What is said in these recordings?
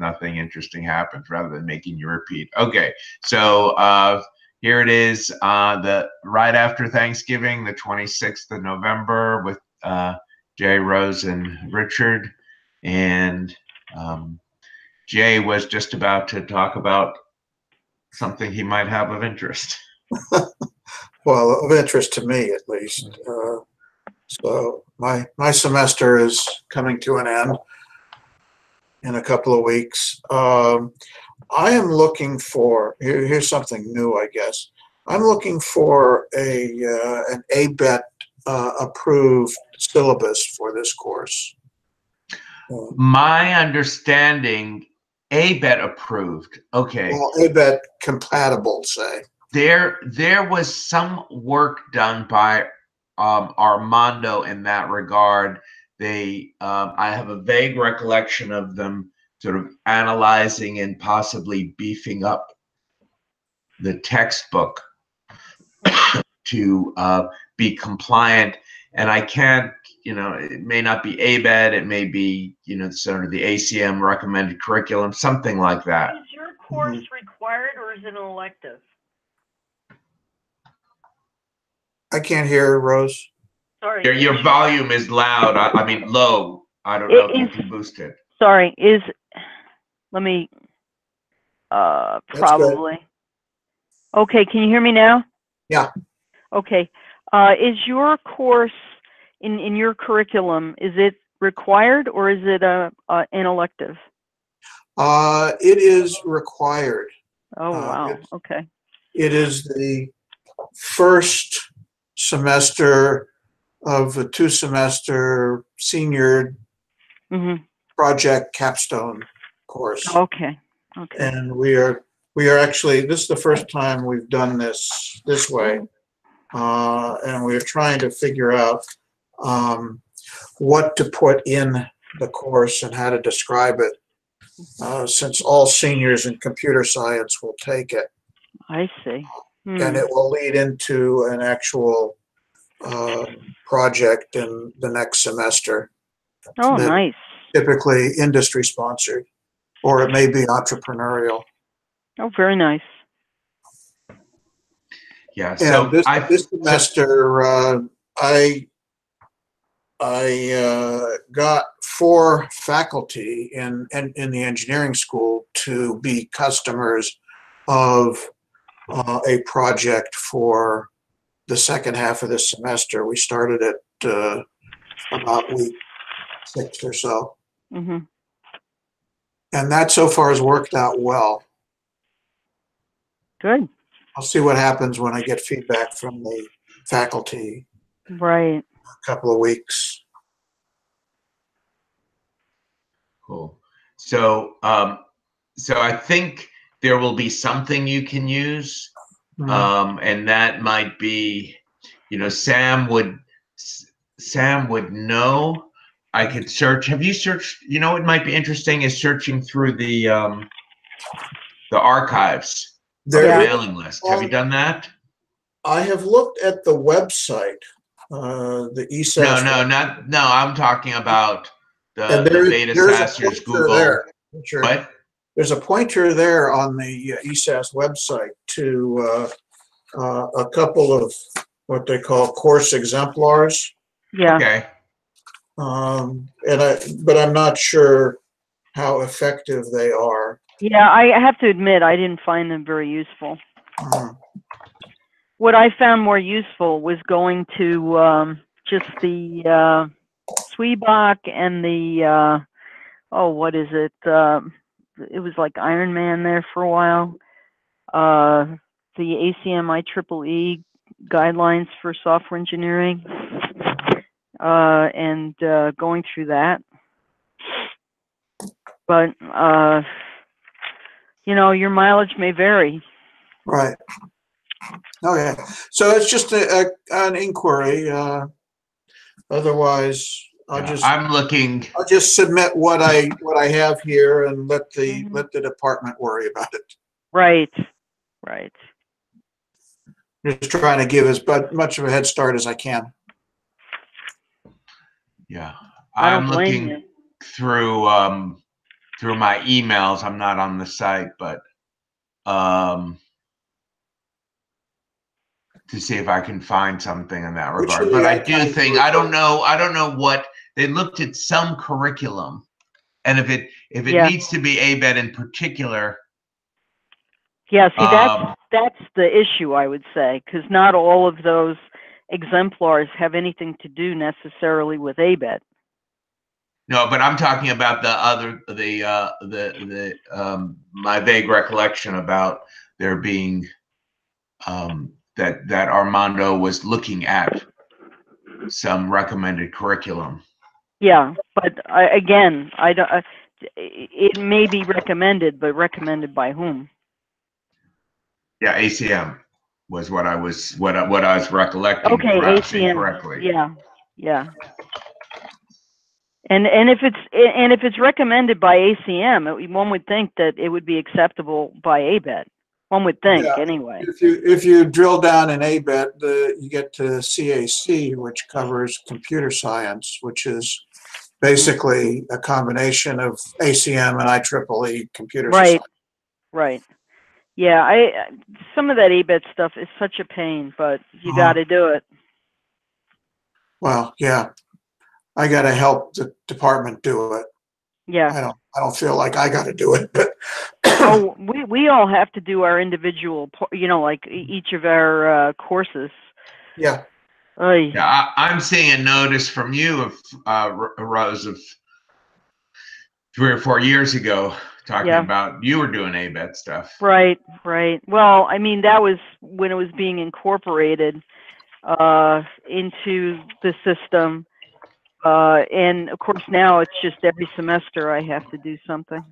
nothing interesting happens, rather than making you repeat. Okay, so here it is, the right after Thanksgiving, the 26th of November, with Jay, Rose, and Richard. And Jay was just about to talk about something he might have of interest. Well, of interest to me, at least. So my semester is coming to an end in a couple of weeks. I am looking for, here's something new, I guess. I'm looking for an ABET approved syllabus for this course. My understanding, ABET approved. Okay. Well, ABET compatible, say. There was some work done by Armando in that regard. They, I have a vague recollection of them sort of analyzing and possibly beefing up the textbook to be compliant. And I can't, it may not be ABET, it may be, sort of the ACM recommended curriculum, something like that. Is your course required or is it an elective? I can't hear, Rose. Sorry. Your volume is loud. I mean, low. I don't know if you can boost it. Sorry, let me, probably. Okay, can you hear me now? Yeah. Okay. Is your course in your curriculum, is it required or is it an elective? It is required. Oh, wow. Okay. It is the first semester of a 2-semester senior project capstone course. Okay. And we are actually, this is the first time we've done this way. And we're trying to figure out what to put in the course and how to describe it, since all seniors in computer science will take it. I see. And it will lead into an actual project in the next semester. Oh, nice. Typically industry sponsored, or it may be entrepreneurial. Oh, very nice. Yeah. So this semester, I got 4 faculty in the engineering school to be customers of a project for the second half of this semester. We started it about week 6 or so. And that so far has worked out well. Good. I'll see what happens when I get feedback from the faculty. Right. A couple of weeks. Cool. So, so I think there will be something you can use, and that might be, Sam would know. I could search. Have you searched? What might be interesting is searching through the archives, the mailing list. Have you done that? I have looked at the website, the ESAS. No. I'm talking about the BetaSaaSers Google. There, what? There's a pointer there on the ESAS website to a couple of what they call course exemplars. Yeah. Okay. But I'm not sure how effective they are. Yeah, I have to admit, I didn't find them very useful. What I found more useful was going to just the Sweebach and the, what is it? It was like Iron Man there for a while. The ACM IEEE guidelines for software engineering, and going through that. But, your mileage may vary. Right. Oh, yeah. So it's just an inquiry. Otherwise, I'll just submit what I have here and let the department worry about it. Right. Just trying to give as much of a head start as I can. Yeah, I'm looking through through my emails. I'm not on the site, but to see if I can find something in that regard. But I do think I don't know what they looked at some curriculum, and if it needs to be ABET in particular. Yeah, see, that's the issue, I would say, because not all of those exemplars have anything to do necessarily with ABET. No, but I'm talking about my vague recollection about there being that Armando was looking at some recommended curriculum. Yeah, but again, I don't. It may be recommended, but recommended by whom? Yeah, ACM was what I was recollecting. Okay, ACM. Incorrectly. Yeah. And if it's recommended by ACM, one would think that it would be acceptable by ABET. One would think, anyway. If you drill down in ABET, you get to CAC, which covers computer science, which is basically a combination of ACM and IEEE computer science. Right. Yeah, some of that ABET stuff is such a pain, but you got to do it. Well, yeah, I got to help the department do it. Yeah. I don't feel like I got to do it, but oh, we all have to do our individual, like each of our courses. Yeah. Yeah, I'm seeing a notice from you of Rose of 3 or 4 years ago talking about you were doing ABET stuff. Right. Well, I mean, that was when it was being incorporated into the system. And of course now it's just every semester I have to do something.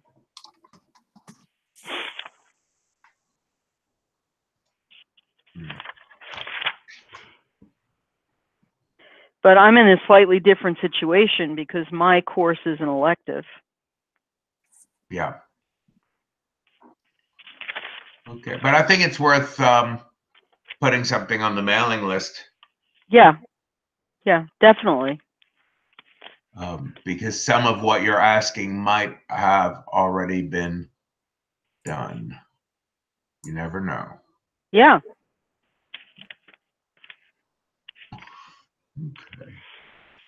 But I'm in a slightly different situation because my course is an elective. Yeah. Okay, but I think it's worth putting something on the mailing list. Yeah, definitely. Because some of what you're asking might have already been done. You never know. Yeah. Okay.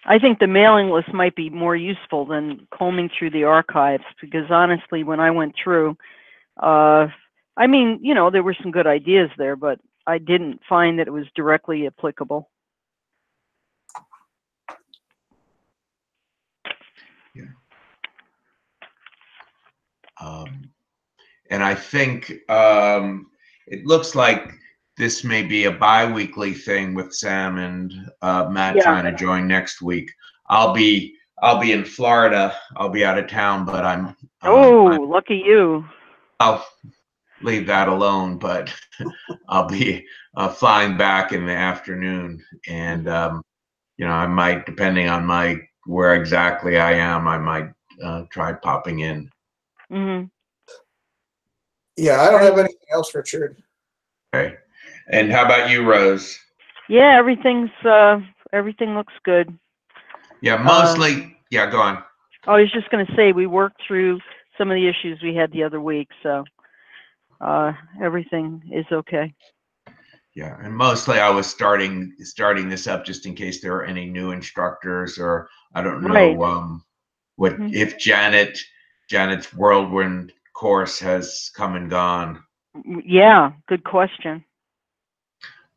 I think the mailing list might be more useful than combing through the archives, because honestly, when I went through, I mean, there were some good ideas there, but I didn't find that it was directly applicable. Yeah. And I think it looks like this may be a bi-weekly thing with Sam and Matt trying to join next week. I'll be in Florida. I'll be out of town, but I'm lucky you. I'll leave that alone, but I'll be flying back in the afternoon, and I might, depending on where exactly I am, I might try popping in. Mm-hmm. Yeah, I don't have anything else, Richard. Okay. And how about you, Rose? Yeah, everything looks good. Yeah, mostly. Yeah, go on. I was just going to say we worked through some of the issues we had the other week, so everything is okay. Yeah, and mostly I was starting this up just in case there are any new instructors, or I don't know what if Janet's Whirlwind course has come and gone. Yeah, good question.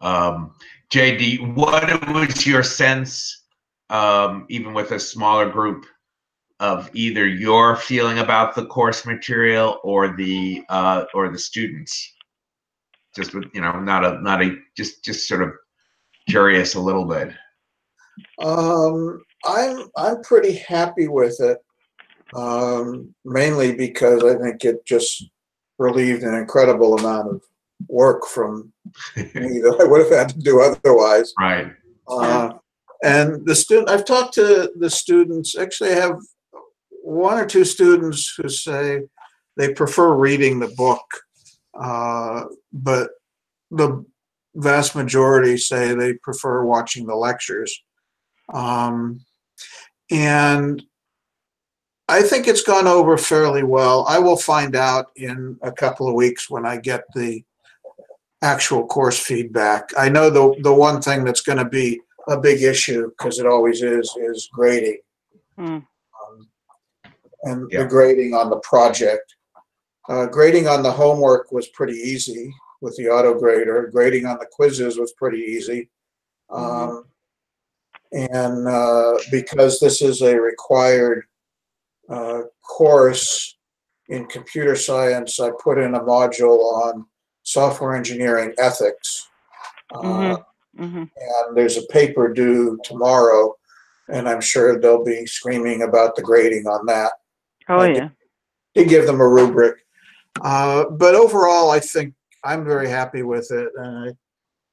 JD, what was your sense, even with a smaller group, of either your feeling about the course material or the students? Just with just sort of curious a little bit. I'm pretty happy with it, mainly because I think it just relieved an incredible amount of work from me that I would have had to do otherwise. Right. And I've talked to the students. Actually, I have 1 or 2 students who say they prefer reading the book, but the vast majority say they prefer watching the lectures. And I think it's gone over fairly well. I will find out in a couple of weeks when I get the actual course feedback. I know the one thing that's going to be a big issue, because it always is grading. And the grading on the project. Grading on the homework was pretty easy with the AutoGrader. Grading on the quizzes was pretty easy. And because this is a required course in computer science, I put in a module on software engineering ethics. And there's a paper due tomorrow, and I'm sure they'll be screaming about the grading on that. Oh, yeah. To give them a rubric. But overall, I think I'm very happy with it.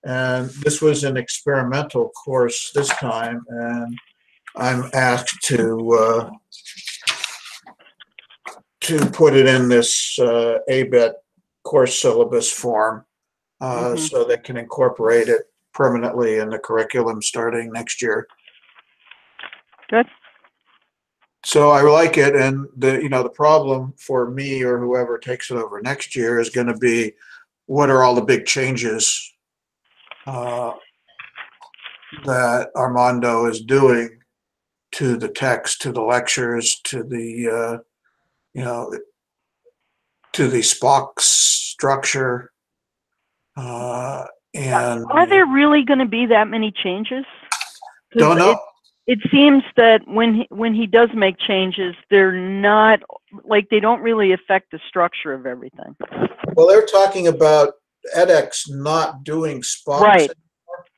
And this was an experimental course this time, and I'm asked to put it in this ABET course syllabus form so they can incorporate it permanently in the curriculum starting next year. Good. So I like it, and the problem for me or whoever takes it over next year is going to be, what are all the big changes that Armando is doing to the text, to the lectures, to the to the Spock structure, and are there really going to be that many changes? Don't know. It seems that when he does make changes, they're not, like, they don't really affect the structure of everything. Well, they're talking about edX not doing Spock. Right.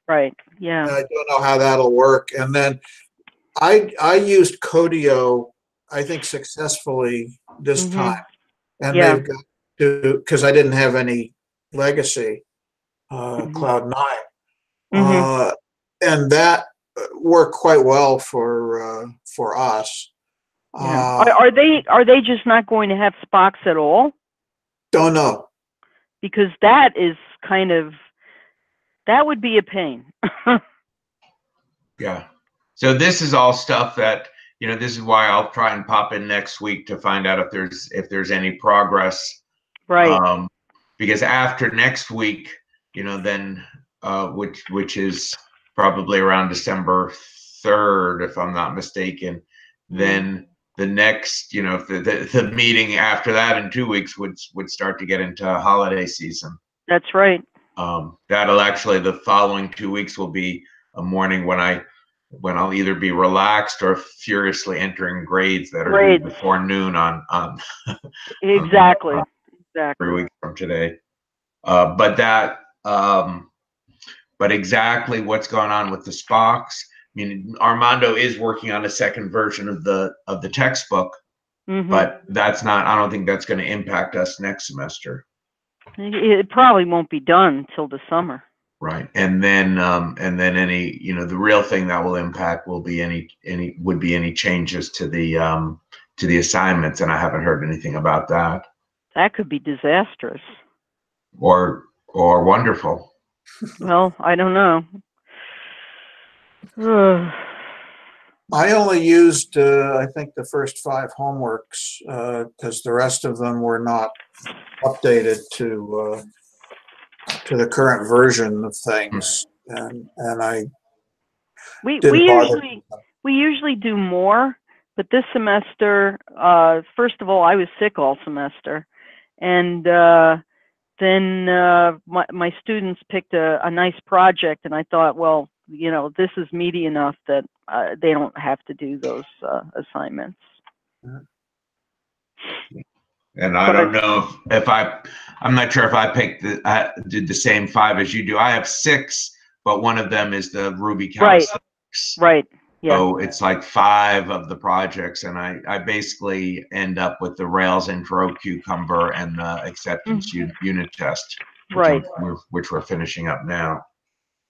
Right. Yeah. And I don't know how that'll work. And then I used Codio, I think, successfully this time, and they've got to, because I didn't have any legacy Cloud9, and that worked quite well for us. Are they just not going to have Spocks at all? Don't know. Because that is kind of, that would be a pain. Yeah. So this is all stuff that, this is why I'll try and pop in next week to find out if there's any progress. Right. Because after next week, then which is probably around December 3rd, if I'm not mistaken, then the next, the meeting after that in 2 weeks would start to get into holiday season. That's right. That'll actually, the following 2 weeks will be a morning when I'll either be relaxed or furiously entering grades that are due before noon on exactly. 3 weeks from today. But exactly what's going on with the Spocks. I mean, Armando is working on a second version of the textbook, but that's not. I don't think that's going to impact us next semester. It probably won't be done till the summer. Right, and then any, the real thing that will impact will be any changes to the assignments, and I haven't heard anything about that. That could be disastrous. Or wonderful. Well, I don't know. I only used, I think, the first 5 homeworks because the rest of them were not updated to the current version of things, and I we usually do more, but this semester, first of all, I was sick all semester, and then my students picked a nice project, and I thought, well, this is meaty enough that they don't have to do those assignments. And I don't know if I'm not sure if I did the same 5 as you do. I have 6, but one of them is the Ruby calisthenics. Right. Yeah. So it's like 5 of the projects, and I basically end up with the Rails intro, Cucumber, and the acceptance unit test, which we're finishing up now.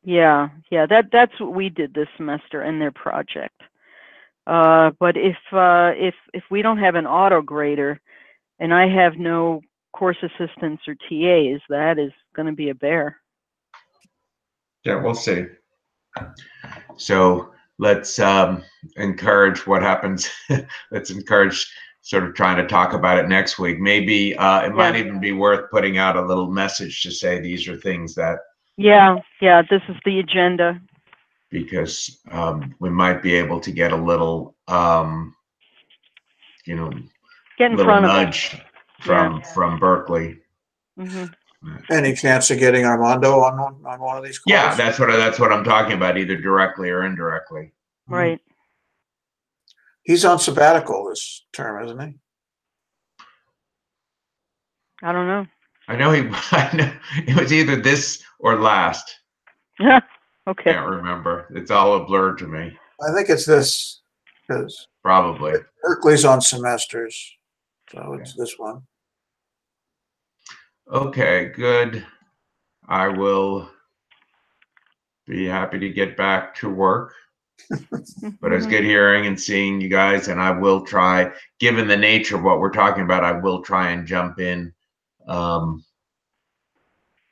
Yeah. That's what we did this semester in their project. But if we don't have an AutoGrader, and I have no course assistants or TAs, that is going to be a bear. Yeah, we'll see. So let's encourage what happens. Let's encourage sort of trying to talk about it next week. Maybe it might even be worth putting out a little message to say these are things that. Yeah, this is the agenda. Because we might be able to get a little, Get in little front of it. nudge from Berkeley. Mm-hmm. Any chance of getting Armando on one of these calls? Yeah, that's what I'm talking about, either directly or indirectly. Right. He's on sabbatical this term, isn't he? I don't know. I know it was either this or last. Okay. Can't remember. It's all a blur to me. I think it's this, because Probably. Berkeley's on semesters, so it's this one. Okay, good. I will be happy to get back to work. But it's good hearing and seeing you guys, and I will try, given the nature of what we're talking about, I will try and jump in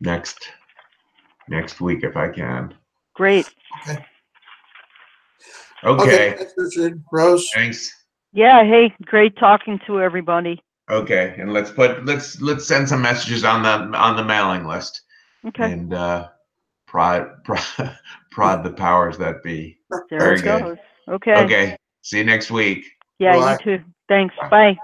next week if I can. Great. Okay. Thanks, Richard. Rose. Thanks. Yeah. Hey, great talking to everybody. Okay, and let's send some messages on the mailing list. Okay. And prod the powers that be. There Very it good. goes. Okay. Okay. See you next week. Yeah, Bye. you too. Thanks. Bye.